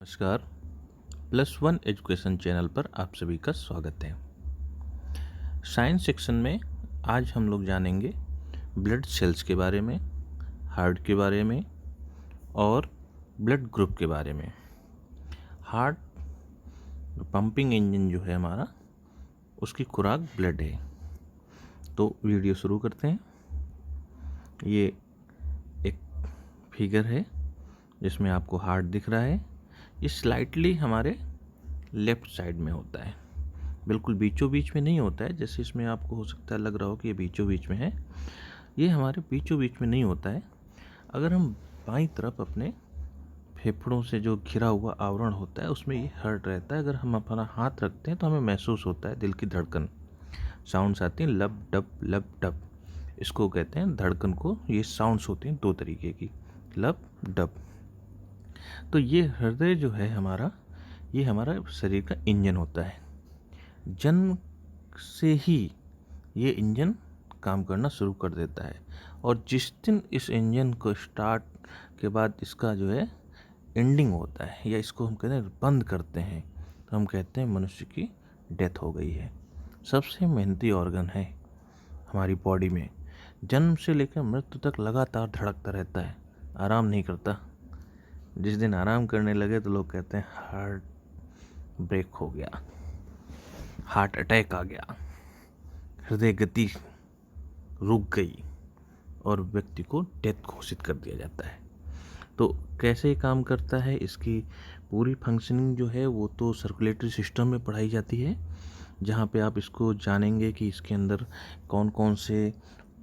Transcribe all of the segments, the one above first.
नमस्कार। Plus one education channel पर आप सभी का स्वागत है। साइंस सेक्शन में आज हम लोग जानेंगे ब्लड सेल्स के बारे में, हार्ट के बारे में और ब्लड ग्रुप के बारे में। हार्ट पंपिंग इंजन जो है हमारा, उसकी खुराक ब्लड है। तो वीडियो शुरू करते हैं। ये एक फिगर है जिसमें आपको हार्ट दिख रहा है। ये स्लाइटली हमारे लेफ़्ट साइड में होता है, बिल्कुल बीचों बीच में नहीं होता है। जैसे इसमें आपको हो सकता है लग रहा हो कि ये बीचों बीच में है, ये हमारे बीचों बीच में नहीं होता है। अगर हम बाईं तरफ अपने फेफड़ों से जो घिरा हुआ आवरण होता है उसमें ये हार्ट रहता है। अगर हम अपना हाथ रखते हैं तो हमें महसूस होता है दिल की धड़कन, साउंड्स आती हैं लब डब। इसको कहते हैं धड़कन को। ये साउंड्स होती हैं दो तरीके की, लब डब। तो ये हृदय जो है हमारा, ये हमारा शरीर का इंजन होता है। जन्म से ही ये इंजन काम करना शुरू कर देता है, और जिस दिन इस इंजन को स्टार्ट के बाद इसका जो है एंडिंग होता है, या इसको हम कहते हैं बंद करते हैं, तो हम कहते हैं मनुष्य की डेथ हो गई है। सबसे मेहनती ऑर्गन है हमारी बॉडी में, जन्म से लेकर मृत्यु तक लगातार धड़कता रहता है, आराम नहीं करता। जिस दिन आराम करने लगे तो लोग कहते हैं हार्ट ब्रेक हो गया, हार्ट अटैक आ गया, हृदय गति रुक गई और व्यक्ति को डेथ घोषित कर दिया जाता है। तो कैसे काम करता है, इसकी पूरी फंक्शनिंग जो है वो तो सर्कुलेटरी सिस्टम में पढ़ाई जाती है, जहाँ पे आप इसको जानेंगे कि इसके अंदर कौन कौन से,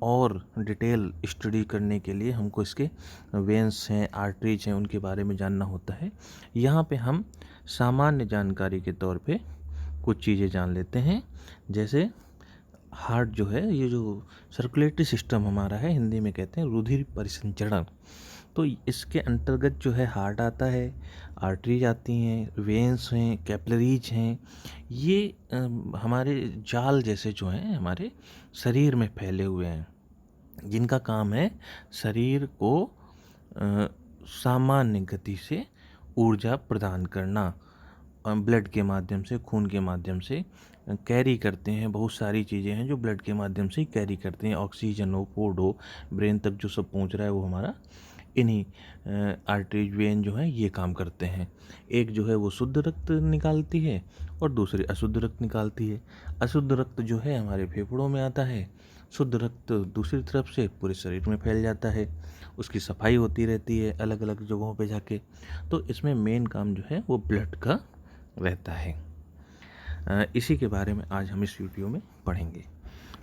और डिटेल स्टडी करने के लिए हमको इसके वेन्स हैं, आर्टरीज हैं, उनके बारे में जानना होता है। यहाँ पे हम सामान्य जानकारी के तौर पे कुछ चीज़ें जान लेते हैं। जैसे हार्ट जो है, ये जो सर्कुलेटरी सिस्टम हमारा है, हिंदी में कहते हैं रुधिर परिसंचरण। तो इसके अंतर्गत जो है हार्ट आता है, आर्टरीज आती हैं, वेन्स हैं, कैपिलरीज हैं। ये हमारे जाल जैसे जो हैं हमारे शरीर में फैले हुए हैं, जिनका काम है शरीर को सामान्य गति से ऊर्जा प्रदान करना। ब्लड के माध्यम से, खून के माध्यम से कैरी करते हैं। बहुत सारी चीज़ें हैं जो ब्लड के माध्यम से ही कैरी करते हैं। ऑक्सीजन हो, फूड हो, ब्रेन तक जो सब पहुंच रहा है वो हमारा इन्हीं आर्टरीज, वेन जो है ये काम करते हैं। एक जो है वो शुद्ध रक्त निकालती है और दूसरी अशुद्ध रक्त निकालती है। अशुद्ध रक्त जो है हमारे फेफड़ों में आता है, शुद्ध रक्त दूसरी तरफ से पूरे शरीर में फैल जाता है। उसकी सफाई होती रहती है अलग अलग जगहों पे जाके। तो इसमें मेन काम जो है वो ब्लड का रहता है। इसी के बारे में आज हम इस वीडियो में पढ़ेंगे।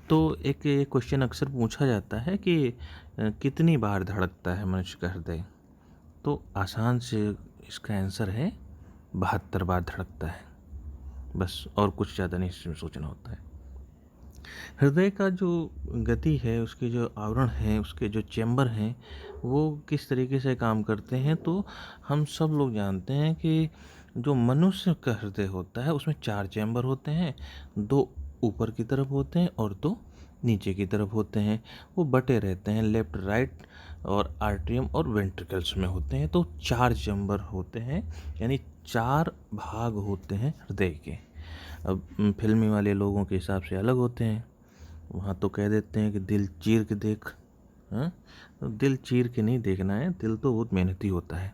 तो एक क्वेश्चन अक्सर पूछा जाता है कि कितनी बार धड़कता है मनुष्य का हृदय। तो आसान से इसका आंसर है 72 बार धड़कता है, बस। और कुछ ज़्यादा नहीं इसमें सोचना होता है। हृदय का जो गति है, उसके जो आवरण हैं, उसके जो चैम्बर हैं, वो किस तरीके से काम करते हैं, तो हम सब लोग जानते हैं कि जो मनुष्य का हृदय होता है उसमें 4 चैम्बर होते हैं। 2 ऊपर की तरफ होते हैं और 2 नीचे की तरफ होते हैं। वो बटे रहते हैं, लेफ्ट राइट और आर्ट्रियम और वेंट्रिकल्स में होते हैं। तो 4 चैम्बर होते हैं, यानी 4 भाग होते हैं हृदय के। अब फिल्मी वाले लोगों के हिसाब से अलग होते हैं। वहाँ तो कह देते हैं कि दिल चीर के देख। हाँ, तो दिल चीर के नहीं देखना है, दिल तो बहुत मेहनती होता है,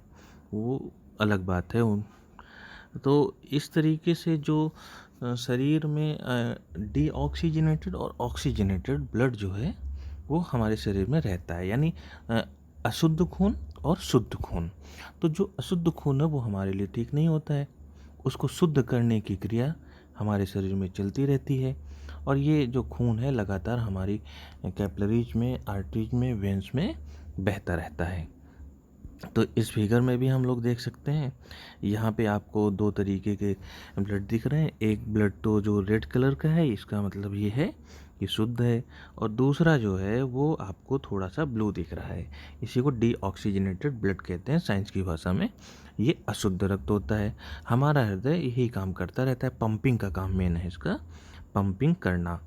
वो अलग बात है। तो इस तरीके से जो शरीर में डीऑक्सीजनेटेड और ऑक्सीजनेटेड ब्लड जो है वो हमारे शरीर में रहता है, यानी अशुद्ध खून और शुद्ध खून। तो जो अशुद्ध खून है वो हमारे लिए ठीक नहीं होता है, उसको शुद्ध करने की क्रिया हमारे शरीर में चलती रहती है। और ये जो खून है लगातार हमारी कैपिलरीज में, आर्टरीज में, वेंस में बहता रहता है। तो इस फिगर में भी हम लोग देख सकते हैं, यहाँ पे आपको 2 तरीके के ब्लड दिख रहे हैं। एक ब्लड तो जो रेड कलर का है, इसका मतलब ये है कि शुद्ध है, और दूसरा जो है वो आपको थोड़ा सा ब्लू दिख रहा है। इसी को डीऑक्सीजनेटेड ब्लड कहते हैं साइंस की भाषा में। ये अशुद्ध रक्त होता है। हमारा हृदय यही काम करता रहता है, पंपिंग का काम मेन है इसका, पंपिंग करना।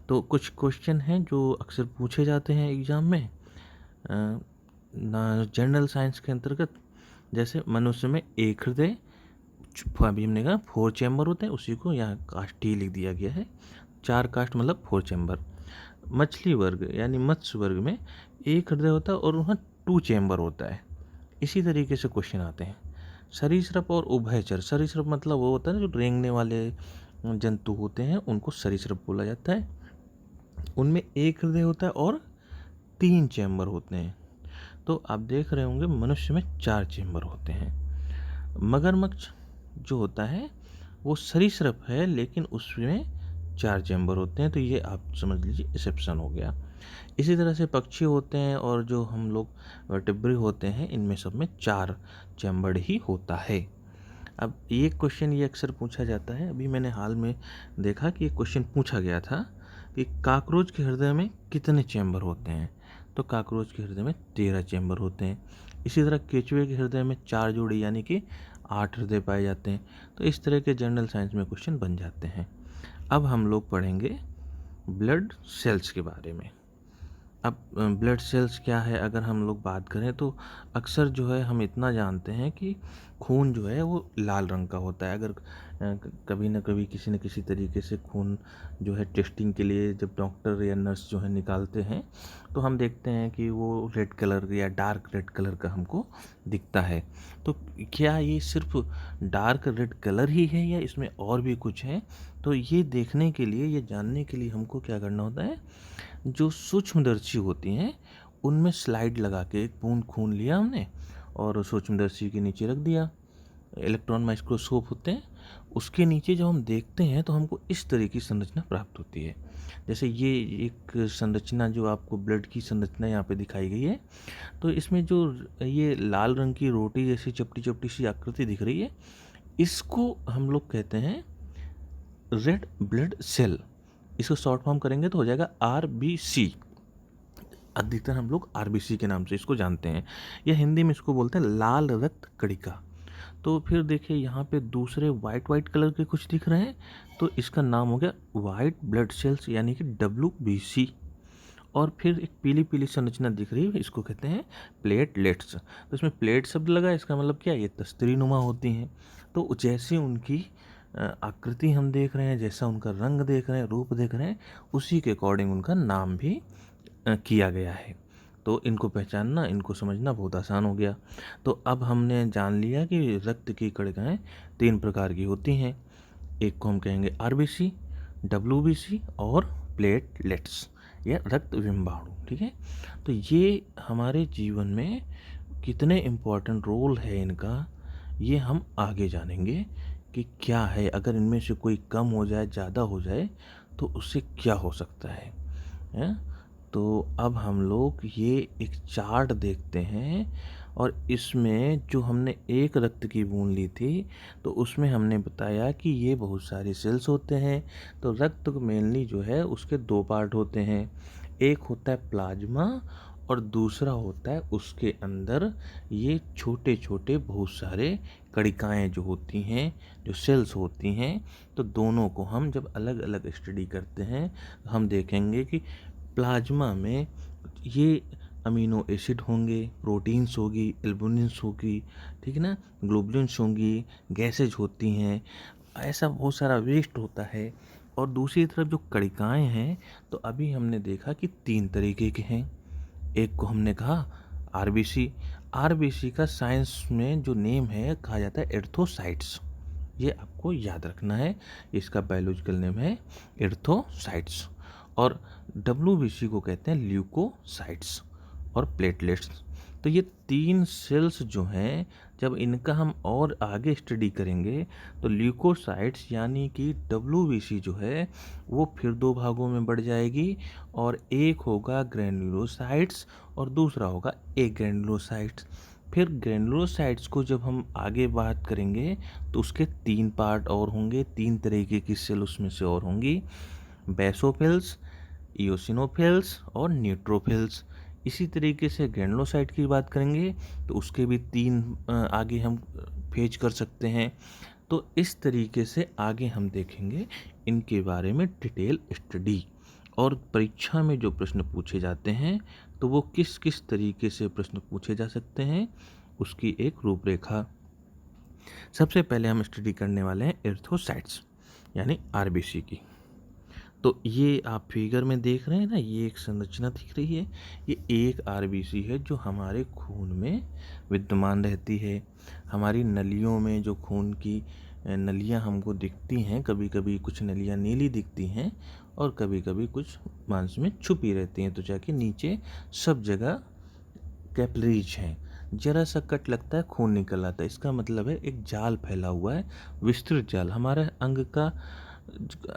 तो कुछ क्वेश्चन हैं जो अक्सर पूछे जाते हैं एग्ज़ाम में ना, जनरल साइंस के अंतर्गत। जैसे मनुष्य में एक हृदय अभी हमने कहा 4 चैम्बर होते हैं, उसी को यहाँ कास्ट ही लिख दिया गया है। 4 कास्ट मतलब 4 चैम्बर। मछली वर्ग यानी मत्स्य वर्ग में एक हृदय होता है और वहाँ 2 चैम्बर होता है। इसी तरीके से क्वेश्चन आते हैं। सरीसृप और उभयचर। सरीसृप मतलब वो होता है ना जो रेंगने वाले जंतु होते हैं, उनको सरीसृप बोला जाता है। उनमें एक हृदय होता है और 3 चैम्बर होते हैं। तो आप देख रहे होंगे मनुष्य में 4 चैम्बर होते हैं। मगरमच्छ जो होता है वो सरीसृप है, लेकिन उसमें 4 चैम्बर होते हैं। तो ये आप समझ लीजिए एक्सेप्शन हो गया। इसी तरह से पक्षी होते हैं और जो हम लोग वर्टेब्रे होते हैं, इनमें सब में 4 चैम्बर ही होता है। अब ये क्वेश्चन ये अक्सर पूछा जाता है। अभी मैंने हाल में देखा कि ये क्वेश्चन पूछा गया था कि काकरोच के हृदय में कितने चैम्बर होते हैं। तो काकरोच के हृदय में 13 चैम्बर होते हैं। इसी तरह केचुए के हृदय में 4 जोड़ी यानी कि 8 हृदय पाए जाते हैं। तो इस तरह के जनरल साइंस में क्वेश्चन बन जाते हैं। अब हम लोग पढ़ेंगे ब्लड सेल्स के बारे में। अब ब्लड सेल्स क्या है अगर हम लोग बात करें तो अक्सर जो है हम इतना जानते हैं कि खून जो है वो लाल रंग का होता है। अगर कभी ना कभी किसी न किसी तरीके से खून जो है टेस्टिंग के लिए जब डॉक्टर या नर्स जो है निकालते हैं, तो हम देखते हैं कि वो रेड कलर या डार्क रेड कलर का हमको दिखता है। तो क्या ये सिर्फ डार्क रेड कलर ही है या इसमें और भी कुछ है? तो ये देखने के लिए, ये जानने के लिए हमको क्या करना होता है, जो सूक्ष्मदर्शी होती हैं उनमें स्लाइड लगा के एक बूंद खून लिया हमने और सूक्ष्मदर्शी के नीचे रख दिया। इलेक्ट्रॉन माइक्रोस्कोप होते हैं, उसके नीचे जब हम देखते हैं तो हमको इस तरह की संरचना प्राप्त होती है। जैसे ये एक संरचना जो आपको ब्लड की संरचना यहाँ पे दिखाई गई है, तो इसमें जो ये लाल रंग की रोटी जैसी चपटी चपटी सी आकृति दिख रही है, इसको हम लोग कहते हैं रेड ब्लड सेल। इसको शॉर्ट फॉर्म करेंगे तो हो जाएगा RBC। अधिकतर हम लोग RBC के नाम से इसको जानते हैं, या हिंदी में इसको बोलते हैं लाल रक्त कणिका। तो फिर देखिए यहाँ पे दूसरे वाइट वाइट कलर के कुछ दिख रहे हैं, तो इसका नाम हो गया वाइट ब्लड सेल्स यानी कि WBC। और फिर एक पीली पीली संरचना दिख रही है, इसको कहते हैं प्लेटलेट्स। तो इसमें प्लेट शब्द लगा, इसका मतलब क्या, ये तस्तरी नुमा होती हैं। तो जैसे उनकी आकृति हम देख रहे हैं, जैसा उनका रंग देख रहे हैं, रूप देख रहे हैं, उसी के अकॉर्डिंग उनका नाम भी किया गया है। तो इनको पहचानना, इनको समझना बहुत आसान हो गया। तो अब हमने जान लिया कि रक्त की कणिकाएँ 3 प्रकार की होती हैं। एक को हम कहेंगे RBC, WBC और प्लेटलेट्स या रक्त बिंबाणु। ठीक है, तो ये हमारे जीवन में कितने इम्पोर्टेंट रोल है इनका, ये हम आगे जानेंगे कि क्या है। अगर इनमें से कोई कम हो जाए, ज़्यादा हो जाए, तो उससे क्या हो सकता है? तो अब हम लोग ये एक चार्ट देखते हैं, और इसमें जो हमने एक रक्त की बूंद ली थी, तो उसमें हमने बताया कि ये बहुत सारे सेल्स होते हैं। तो रक्त मेनली जो है उसके 2 पार्ट होते हैं। एक होता है प्लाज्मा और दूसरा होता है उसके अंदर ये छोटे छोटे बहुत सारे कणिकाएँ जो होती हैं, जो सेल्स होती हैं। तो दोनों को हम जब अलग अलग स्टडी करते हैं, हम देखेंगे कि प्लाज्मा में ये अमीनो एसिड होंगे, प्रोटीन्स होगी, एल्बुमिन्स होगी, ठीक है ना, ग्लोबुलिन्स होंगी, गैसेज होती हैं, ऐसा बहुत सारा वेस्ट होता है। और दूसरी तरफ जो कणिकाएँ हैं, तो अभी हमने देखा कि 3 तरीके के हैं। एक को हमने कहा RBC का साइंस में जो नेम है कहा जाता है एर्थोसाइट्स। ये आपको याद रखना है, इसका बायोलॉजिकल नेम है एर्थोसाइट्स। और WBC को कहते हैं ल्यूकोसाइट्स और प्लेटलेट्स। तो ये 3 सेल्स जो हैं, जब इनका हम और आगे स्टडी करेंगे, तो ल्यूकोसाइट्स यानी कि WBC जो है वो फिर 2 भागों में बढ़ जाएगी, और एक होगा ग्रैन्युलोसाइट्स और दूसरा होगा एग्रैन्युलोसाइट्स। फिर ग्रैन्युलोसाइट्स को जब हम आगे बात करेंगे तो उसके 3 पार्ट और होंगे, 3 तरीके की सेल उसमें से और होंगी, बेसोफिल्स, इओसिनोफिल्स और न्यूट्रोफिल्स। इसी तरीके से ग्रैनुलोसाइट की बात करेंगे तो उसके भी 3 आगे हम फेज कर सकते हैं। तो इस तरीके से आगे हम देखेंगे इनके बारे में डिटेल स्टडी। और परीक्षा में जो प्रश्न पूछे जाते हैं, तो वो किस किस तरीके से प्रश्न पूछे जा सकते हैं, उसकी एक रूपरेखा सबसे पहले हम स्टडी करने वाले हैं एरिथ्रोसाइट्स यानी आरबीसी की। तो ये आप फिगर में देख रहे हैं ना, ये एक संरचना दिख रही है, ये एक आरबीसी है जो हमारे खून में विद्यमान रहती है। हमारी नलियों में जो खून की नलियाँ हमको दिखती हैं, कभी कभी कुछ नलियाँ नीली दिखती हैं और कभी कभी कुछ मांस में छुपी रहती हैं, त्वचा के नीचे सब जगह कैपिलरीज हैं। जरा सा कट लगता है खून निकल आता है, इसका मतलब है एक जाल फैला हुआ है, विस्तृत जाल। हमारे अंग का,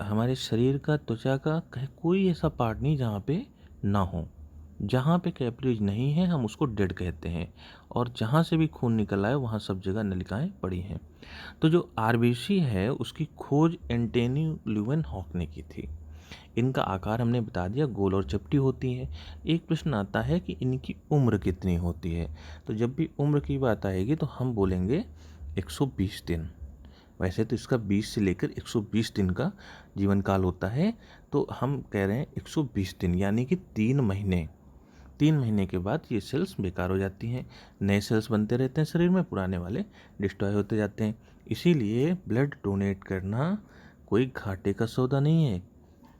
हमारे शरीर का, त्वचा का कहीं कोई ऐसा पार्ट नहीं जहाँ पे ना हो। जहाँ पे कैपिलरीज नहीं है हम उसको डेड कहते हैं, और जहाँ से भी खून निकल आए वहाँ सब जगह नलिकाएं पड़ी हैं। तो जो आरबीसी है उसकी खोज एंटोनी ल्यूवेनहॉक ने की थी। इनका आकार हमने बता दिया, गोल और चपटी होती है। एक प्रश्न आता है कि इनकी उम्र कितनी होती है, तो जब भी उम्र की बात आएगी तो हम बोलेंगे 120 दिन। वैसे तो इसका 20 से लेकर 120 दिन का जीवन काल होता है, तो हम कह रहे हैं 120 दिन, यानी कि 3 महीने। 3 महीने के बाद ये सेल्स बेकार हो जाती हैं, नए सेल्स बनते रहते हैं शरीर में, पुराने वाले डिस्ट्रॉय होते जाते हैं। इसीलिए ब्लड डोनेट करना कोई घाटे का सौदा नहीं है,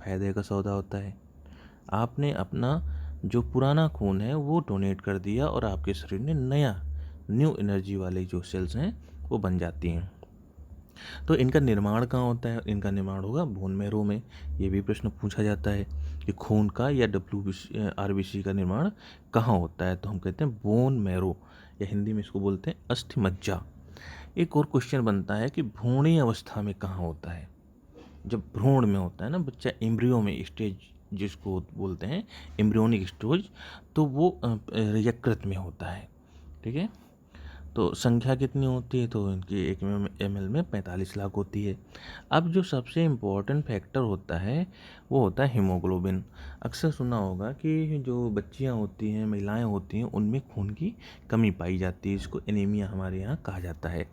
फायदे का सौदा होता है। आपने अपना जो पुराना खून है वो डोनेट कर दिया और आपके शरीर में नया न्यू एनर्जी वाले जो सेल्स हैं वो बन जाती हैं। तो इनका निर्माण कहाँ होता है? इनका निर्माण होगा बोन मैरो में। ये भी प्रश्न पूछा जाता है कि खून का या आरबीसी का निर्माण कहाँ होता है, तो हम कहते हैं बोन मैरो, या हिंदी में इसको बोलते हैं अस्थि मज्जा। एक और क्वेश्चन बनता है कि भ्रूणी अवस्था में कहाँ होता है? जब भ्रूण में होता है ना बच्चा, एम्ब्रियो में स्टेज जिसको बोलते हैं एम्ब्रियोनिक स्टेज, तो वो यकृत में होता है। ठीक है, तो संख्या कितनी होती है? तो इनकी 1 ml में 45 लाख होती है। अब जो सबसे इम्पोर्टेंट फैक्टर होता है वो होता है हीमोग्लोबिन। अक्सर सुना होगा कि जो बच्चियां होती हैं, महिलाएं होती हैं, उनमें खून की कमी पाई जाती है, इसको एनीमिया हमारे यहाँ कहा जाता है।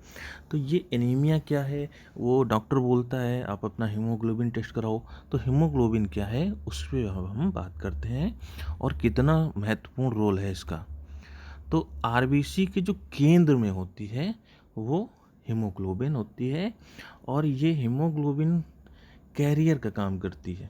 तो ये एनीमिया क्या है? वो डॉक्टर बोलता है आप अपना हीमोग्लोबिन टेस्ट कराओ। तो हीमोग्लोबिन क्या है उस पर हम बात करते हैं और कितना महत्वपूर्ण रोल है इसका। तो आरबीसी के जो केंद्र में होती है वो हीमोग्लोबिन होती है, और ये हीमोग्लोबिन कैरियर का काम करती है।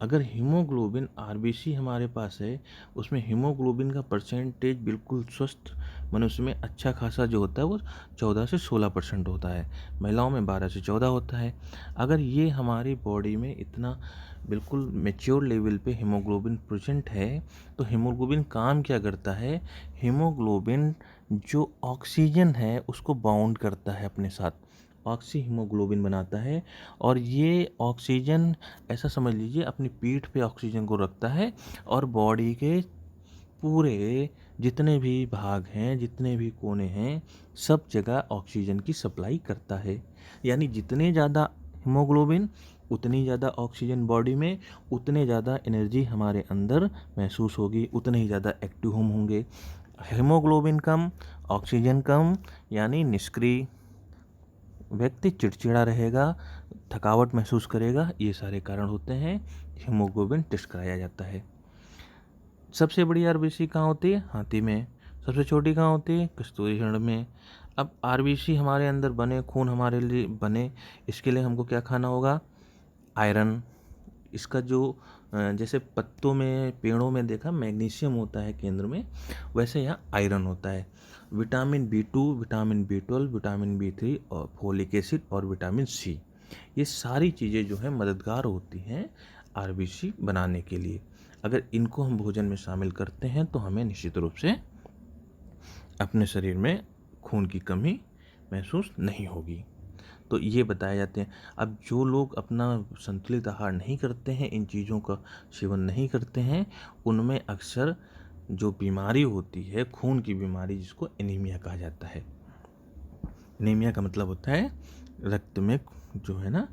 अगर हीमोग्लोबिन आरबीसी हमारे पास है, उसमें हीमोग्लोबिन का परसेंटेज बिल्कुल स्वस्थ मनुष्य में अच्छा खासा जो होता है वो 14 से 16% होता है, महिलाओं में 12 से 14 होता है। अगर ये हमारी बॉडी में इतना बिल्कुल मेच्योर लेवल पे हीमोग्लोबिन प्रेजेंट है, तो हीमोग्लोबिन काम क्या करता है? हीमोग्लोबिन जो ऑक्सीजन है उसको बाउंड करता है अपने साथ, ऑक्सी हीमोग्लोबिन बनाता है, और ये ऑक्सीजन ऐसा समझ लीजिए अपनी पीठ पे ऑक्सीजन को रखता है और बॉडी के पूरे जितने भी भाग हैं, जितने भी कोने हैं, सब जगह ऑक्सीजन की सप्लाई करता है। यानी जितने ज़्यादा हीमोग्लोबिन उतनी ज़्यादा ऑक्सीजन बॉडी में, उतने ज़्यादा एनर्जी हमारे अंदर महसूस होगी, उतने ही ज़्यादा एक्टिव हम होंगे। हीमोग्लोबिन कम, ऑक्सीजन कम, यानी निष्क्रिय व्यक्ति, चिड़चिड़ा रहेगा, थकावट महसूस करेगा। ये सारे कारण होते हैं, हीमोग्लोबिन टेस्ट कराया जाता है। सबसे बड़ी आरबीसी कहाँ होती है? हाथी में। सबसे छोटी कहाँ होती है? कस्तूरी हिरण में। अब आरबीसी हमारे अंदर बने, खून हमारे लिए बने, इसके लिए हमको क्या खाना होगा? आयरन। इसका जो जैसे पत्तों में, पेड़ों में देखा मैग्नीशियम होता है केंद्र में, वैसे यहाँ आयरन होता है। Vitamin B2, vitamin B12, vitamin B3 और फोलिक एसिड और विटामिन सी, ये सारी चीज़ें जो हैं मददगार होती हैं आरबीसी बनाने के लिए। अगर इनको हम भोजन में शामिल करते हैं तो हमें निश्चित रूप से अपने शरीर में खून की कमी महसूस नहीं होगी। तो ये बताए जाते हैं। अब जो लोग अपना संतुलित आहार नहीं करते हैं, इन चीज़ों का सेवन नहीं करते हैं, उनमें अक्सर जो बीमारी होती है, खून की बीमारी, जिसको एनीमिया कहा जाता है। एनीमिया का मतलब होता है रक्त में जो है ना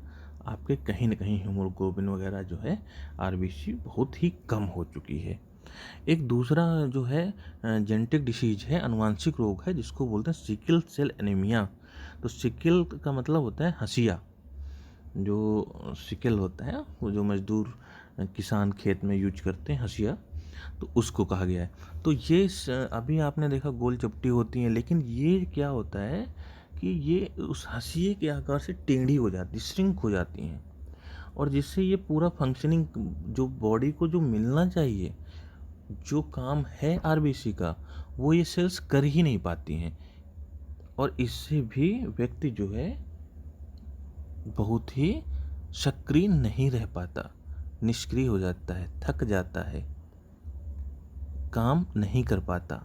आपके कहीं ना कहीं हीमोग्लोबिन वगैरह जो है, आरबीसी बहुत ही कम हो चुकी है। एक दूसरा जो है जेनेटिक डिसीज है, अनुवांशिक रोग है, जिसको बोलते हैं सिकल सेल एनीमिया। तो सिकल का मतलब होता है हंसिया। जो सिकल होता है वो जो मजदूर किसान खेत में यूज करते हैं, हंसिया, तो उसको कहा गया है। तो ये अभी आपने देखा गोल चपटी होती हैं, लेकिन ये क्या होता है कि ये उस हंसिए के आकार से टेढ़ी हो जाती, श्रिंक हो जाती हैं, और जिससे ये पूरा फंक्शनिंग जो बॉडी को जो मिलना चाहिए, जो काम है आरबीसी का, वो ये सेल्स कर ही नहीं पाती हैं। और इससे भी व्यक्ति जो है बहुत ही सक्रिय नहीं रह पाता, निष्क्रिय हो जाता है, थक जाता है, काम नहीं कर पाता।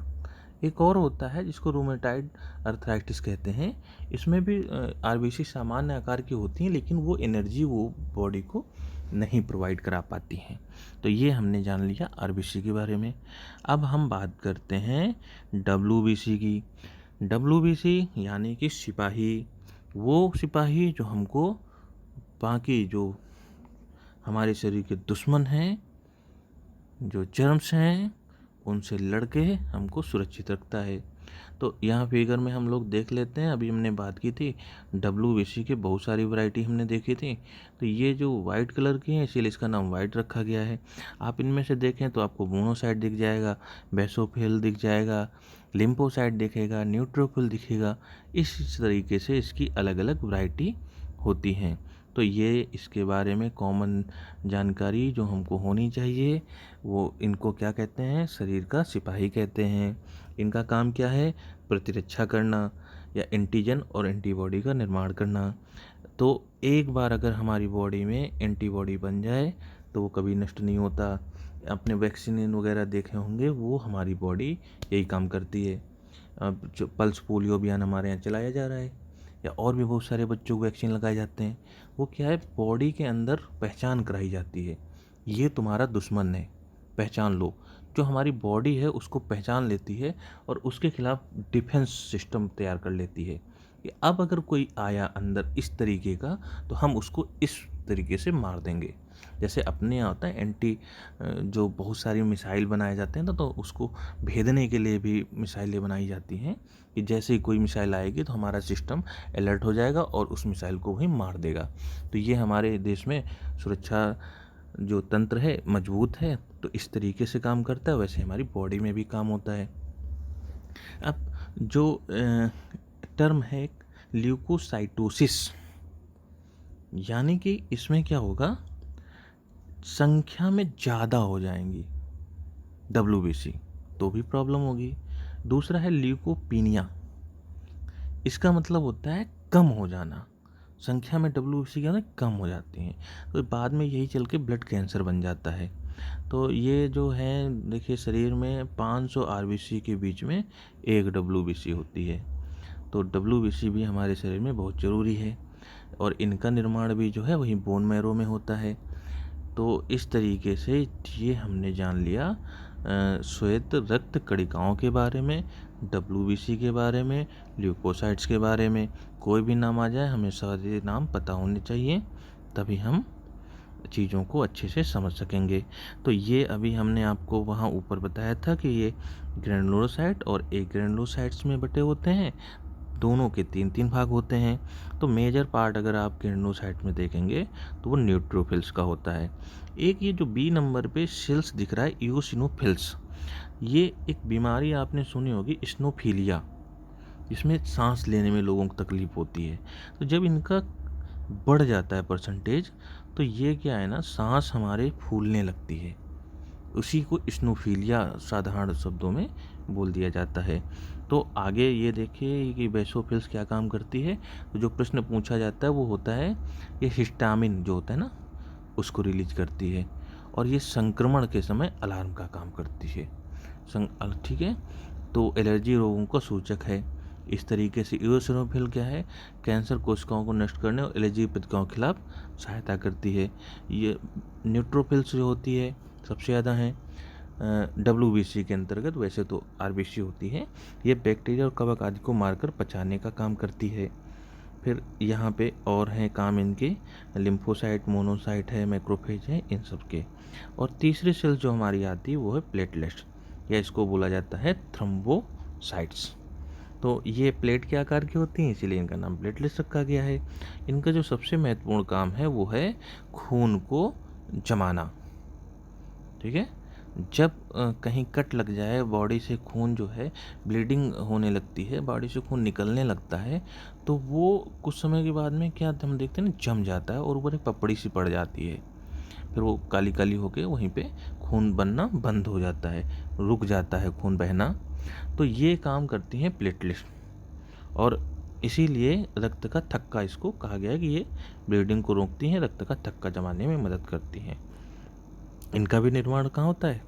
एक और होता है जिसको रूमेटाइड अर्थराइटिस कहते हैं। इसमें भी आरबीसी सामान्य आकार की होती हैं, लेकिन वो एनर्जी वो बॉडी को नहीं प्रोवाइड करा पाती हैं। तो ये हमने जान लिया आरबीसी के बारे में। अब हम बात करते हैं डब्ल्यूबीसी की। डब्ल्यूबीसी यानी कि सिपाही, वो सिपाही जो हमको बाकी जो हमारे शरीर के दुश्मन हैं, जो जर्म्स हैं, उनसे लड़के हमको सुरक्षित रखता है। तो यहाँ फिगर में हम लोग देख लेते हैं। अभी हमने बात की थी डब्ल्यूबीसी के बहुत सारी वैरायटी हमने देखी थी। तो ये जो वाइट कलर की है, इसीलिए इसका नाम वाइट रखा गया है। आप इनमें से देखें तो आपको मोनोसाइट दिख जाएगा, बेसोफिल दिख जाएगा, लिम्फोसाइट दिखेगा, न्यूट्रोफिल दिखेगा। इस तरीके से इसकी अलग अलग वैरायटी होती हैं। तो ये इसके बारे में कॉमन जानकारी जो हमको होनी चाहिए, वो इनको क्या कहते हैं, शरीर का सिपाही कहते हैं। इनका काम क्या है, प्रतिरक्षा करना या एंटीजन और एंटीबॉडी का निर्माण करना। तो एक बार अगर हमारी बॉडी में एंटीबॉडी बन जाए तो वो कभी नष्ट नहीं होता। आपने वैक्सीन वगैरह देखे होंगे, वो हमारी बॉडी यही काम करती है। अब जो पल्स पोलियो अभियान हमारे यहाँ चलाया जा रहा है, या और भी बहुत सारे बच्चों को वैक्सीन लगाए जाते हैं, वो क्या है, बॉडी के अंदर पहचान कराई जाती है। ये तुम्हारा दुश्मन है, पहचान लो। जो हमारी बॉडी है उसको पहचान लेती है और उसके खिलाफ डिफेंस सिस्टम तैयार कर लेती है कि अब अगर कोई आया अंदर इस तरीके का, तो हम उसको इस तरीके से मार देंगे। जैसे अपने यहाँ होता है एंटी, जो बहुत सारी मिसाइल बनाए जाते हैं ना, तो उसको भेदने के लिए भी मिसाइलें बनाई जाती हैं कि जैसे ही कोई मिसाइल आएगी तो हमारा सिस्टम अलर्ट हो जाएगा और उस मिसाइल को वही मार देगा। तो ये हमारे देश में सुरक्षा जो तंत्र है मजबूत है, तो इस तरीके से काम करता है। वैसे हमारी बॉडी में भी काम होता है। अब जो टर्म है ल्यूकोसाइटोसिस, यानी कि इसमें क्या होगा, संख्या में ज़्यादा हो जाएंगी डब्ल्यूबीसी, तो भी प्रॉब्लम होगी। दूसरा है ल्यूकोपीनिया, इसका मतलब होता है कम हो जाना। संख्या में डब्ल्यूबीसी क्या कम हो जाती हैं, तो बाद में यही चल के ब्लड कैंसर बन जाता है। तो ये जो है देखिए, शरीर में 500 आरबीसी के बीच में एक डब्ल्यूबीसी होती है। तो डब्ल्यूबीसी भी हमारे शरीर में बहुत ज़रूरी है, और इनका निर्माण भी जो है वही बोन मैरो में होता है। तो इस तरीके से ये हमने जान लिया श्वेत रक्त कणिकाओं के बारे में, डब्ल्यूबीसी के बारे में, ल्यूकोसाइट्स के बारे में। कोई भी नाम आ जाए हमें सारे नाम पता होने चाहिए, तभी हम चीज़ों को अच्छे से समझ सकेंगे। तो ये अभी हमने आपको वहाँ ऊपर बताया था कि ये ग्रैनुलोसाइट और एग्रैनुलोसाइट्स में बटे होते हैं। दोनों के 3-3 भाग होते हैं। तो मेजर पार्ट अगर आप ग्रैनुलोसाइट में देखेंगे तो वो न्यूट्रोफिल्स का होता है। एक ये जो बी नंबर पे सेल्स दिख रहा है इओसिनोफिल्स, ये एक बीमारी आपने सुनी होगी स्नोफीलिया, जिसमें सांस लेने में लोगों को तकलीफ होती है। तो जब इनका बढ़ जाता है परसेंटेज, तो ये क्या है ना, सांस हमारे फूलने लगती है। उसी को स्नोफीलिया साधारण शब्दों में बोल दिया जाता है। तो आगे ये देखिए कि बेसोफिल्स क्या काम करती है। तो जो प्रश्न पूछा जाता है वो होता है, ये हिस्टामिन जो होता है ना, उसको रिलीज करती है, और ये संक्रमण के समय अलार्म का काम करती है। ठीक है, तो एलर्जी रोगों का सूचक है। इस तरीके से इओसिनोफिल क्या है, कैंसर कोशिकाओं को नष्ट करने और एलर्जी प्रतिक्रियाओं के खिलाफ सहायता करती है। ये न्यूट्रोफिल्स जो होती है सबसे ज़्यादा हैं डब्ल्यूबीसी के अंतर्गत। वैसे तो आरबीसी होती है। ये बैक्टीरिया और कवक आदि को मारकर पचाने का काम करती है। फिर यहाँ पे और हैं काम इनके, लिम्फोसाइट, मोनोसाइट है, मैक्रोफेज है, इन सब के। और तीसरी सेल जो हमारी आती है वो है प्लेटलेट्स, या इसको बोला जाता है थ्रोम्बोसाइट्स। तो ये प्लेट के आकार की होती हैं, इसीलिए इनका नाम प्लेटलेट्स रखा गया है। इनका जो सबसे महत्वपूर्ण काम है वो है खून को जमाना। ठीक है, जब कहीं कट लग जाए, बॉडी से खून जो है ब्लीडिंग होने लगती है, बॉडी से खून निकलने लगता है, तो वो कुछ समय के बाद में क्या हम देखते हैं ना, जम जाता है और ऊपर एक पपड़ी सी पड़ जाती है। फिर वो काली काली होके वहीं पे खून बनना बंद हो जाता है, रुक जाता है खून बहना। तो ये काम करती हैं प्लेटलेट्स, और इसीलिए रक्त का थक्का इसको कहा गया है कि ये ब्लीडिंग को रोकती हैं, रक्त का थक्का जमाने में मदद करती हैं। इनका भी निर्माण कहाँ होता है?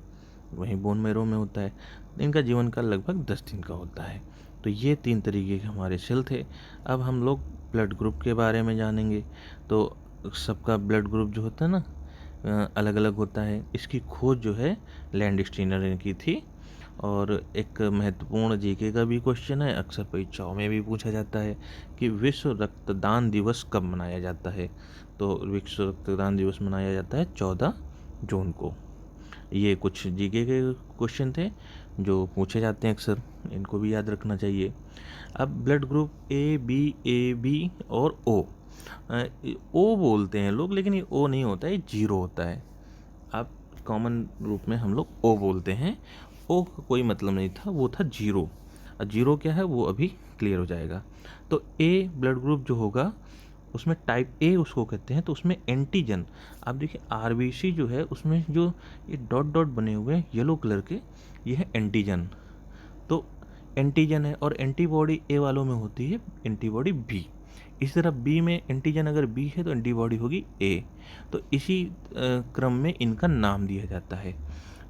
वहीं बोन मैरो में होता है। इनका जीवन काल लगभग 10 दिन का होता है। तो ये 3 तरीके के हमारे सेल थे। अब हम लोग ब्लड ग्रुप के बारे में जानेंगे। तो सबका ब्लड ग्रुप जो होता है ना, अलग अलग होता है। इसकी खोज जो है लैंडस्टीनर ने की थी। और एक महत्वपूर्ण जीके का भी क्वेश्चन है, अक्सर परीक्षाओं में भी पूछा जाता है कि विश्व रक्तदान दिवस कब मनाया जाता है? तो विश्व रक्तदान दिवस मनाया जाता है 14 जून को। ये कुछ जीके के क्वेश्चन थे जो पूछे जाते हैं अक्सर, इनको भी याद रखना चाहिए। अब ब्लड ग्रुप ए बी और ओ बोलते हैं लोग, लेकिन ये ओ नहीं होता है, ये जीरो होता है। अब कॉमन रूप में हम लोग ओ बोलते हैं। ओ का कोई मतलब नहीं था, वो था जीरो। और जीरो क्या है वो अभी क्लियर हो जाएगा। तो ए ब्लड ग्रुप जो होगा उसमें टाइप ए उसको कहते हैं। तो उसमें एंटीजन, आप देखिए आरबीसी जो है उसमें जो ये डॉट डॉट बने हुए हैं येलो कलर के, ये है एंटीजन। तो एंटीजन है, और एंटीबॉडी ए वालों में होती है एंटीबॉडी बी। इसी तरह बी में एंटीजन अगर बी है तो एंटीबॉडी होगी ए। तो इसी क्रम में इनका नाम दिया जाता है।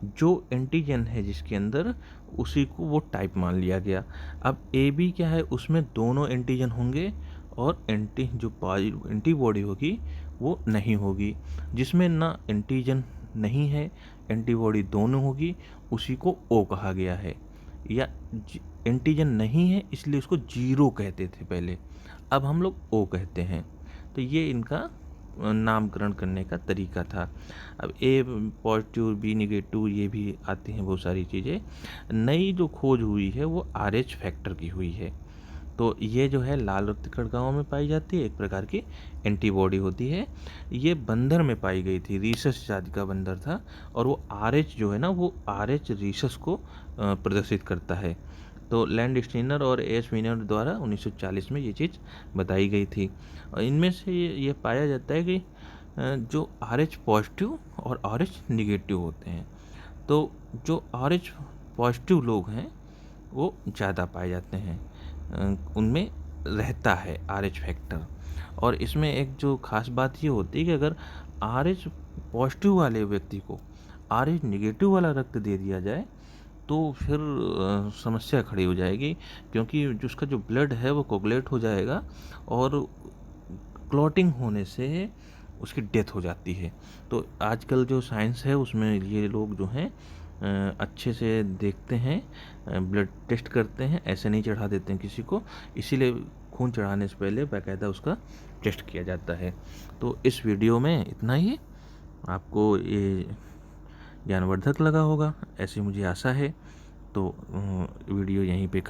जो एंटीजन है जिसके अंदर, उसी को वो टाइप मान लिया गया। अब ए बी क्या है, उसमें दोनों एंटीजन होंगे और एंटीबॉडी होगी वो नहीं होगी। जिसमें ना एंटीजन नहीं है, एंटीबॉडी दोनों होगी, उसी को ओ कहा गया है। या एंटीजन नहीं है इसलिए उसको जीरो कहते थे पहले, अब हम लोग ओ कहते हैं। तो ये इनका नामकरण करने का तरीका था। अब ए पॉजिटिव बी निगेटिव ये भी आती हैं बहुत सारी चीज़ें। नई जो खोज हुई है वो RH फैक्टर की हुई है। तो ये जो है लाल रक्त कणिकाओं में पाई जाती है, एक प्रकार की एंटीबॉडी होती है। ये बंदर में पाई गई थी, रीसस जाति का बंदर था, और वो RH जो है ना, वो RH रीसस को प्रदर्शित करता है। तो लैंडस्टीनर और एस वीनर द्वारा 1940 में ये चीज़ बताई गई थी। और इनमें से ये पाया जाता है कि जो RH पॉजिटिव और RH निगेटिव होते हैं। तो जो RH पॉजिटिव लोग हैं वो ज़्यादा पाए जाते हैं, उनमें रहता है RH फैक्टर। और इसमें एक जो ख़ास बात ये होती है कि अगर RH पॉजिटिव वाले व्यक्ति को RH निगेटिव वाला रक्त दे दिया जाए तो फिर समस्या खड़ी हो जाएगी, क्योंकि जो उसका जो ब्लड है वो कोगुलेट हो जाएगा और क्लॉटिंग होने से उसकी डेथ हो जाती है। तो आजकल जो साइंस है उसमें ये लोग जो हैं अच्छे से देखते हैं, ब्लड टेस्ट करते हैं, ऐसे नहीं चढ़ा देते हैं किसी को। इसीलिए खून चढ़ाने से पहले बाकायदा उसका टेस्ट किया जाता है। तो इस वीडियो में इतना ही। आपको ये ज्ञानवर्धक लगा होगा, ऐसी मुझे आशा है। तो वीडियो यहीं पे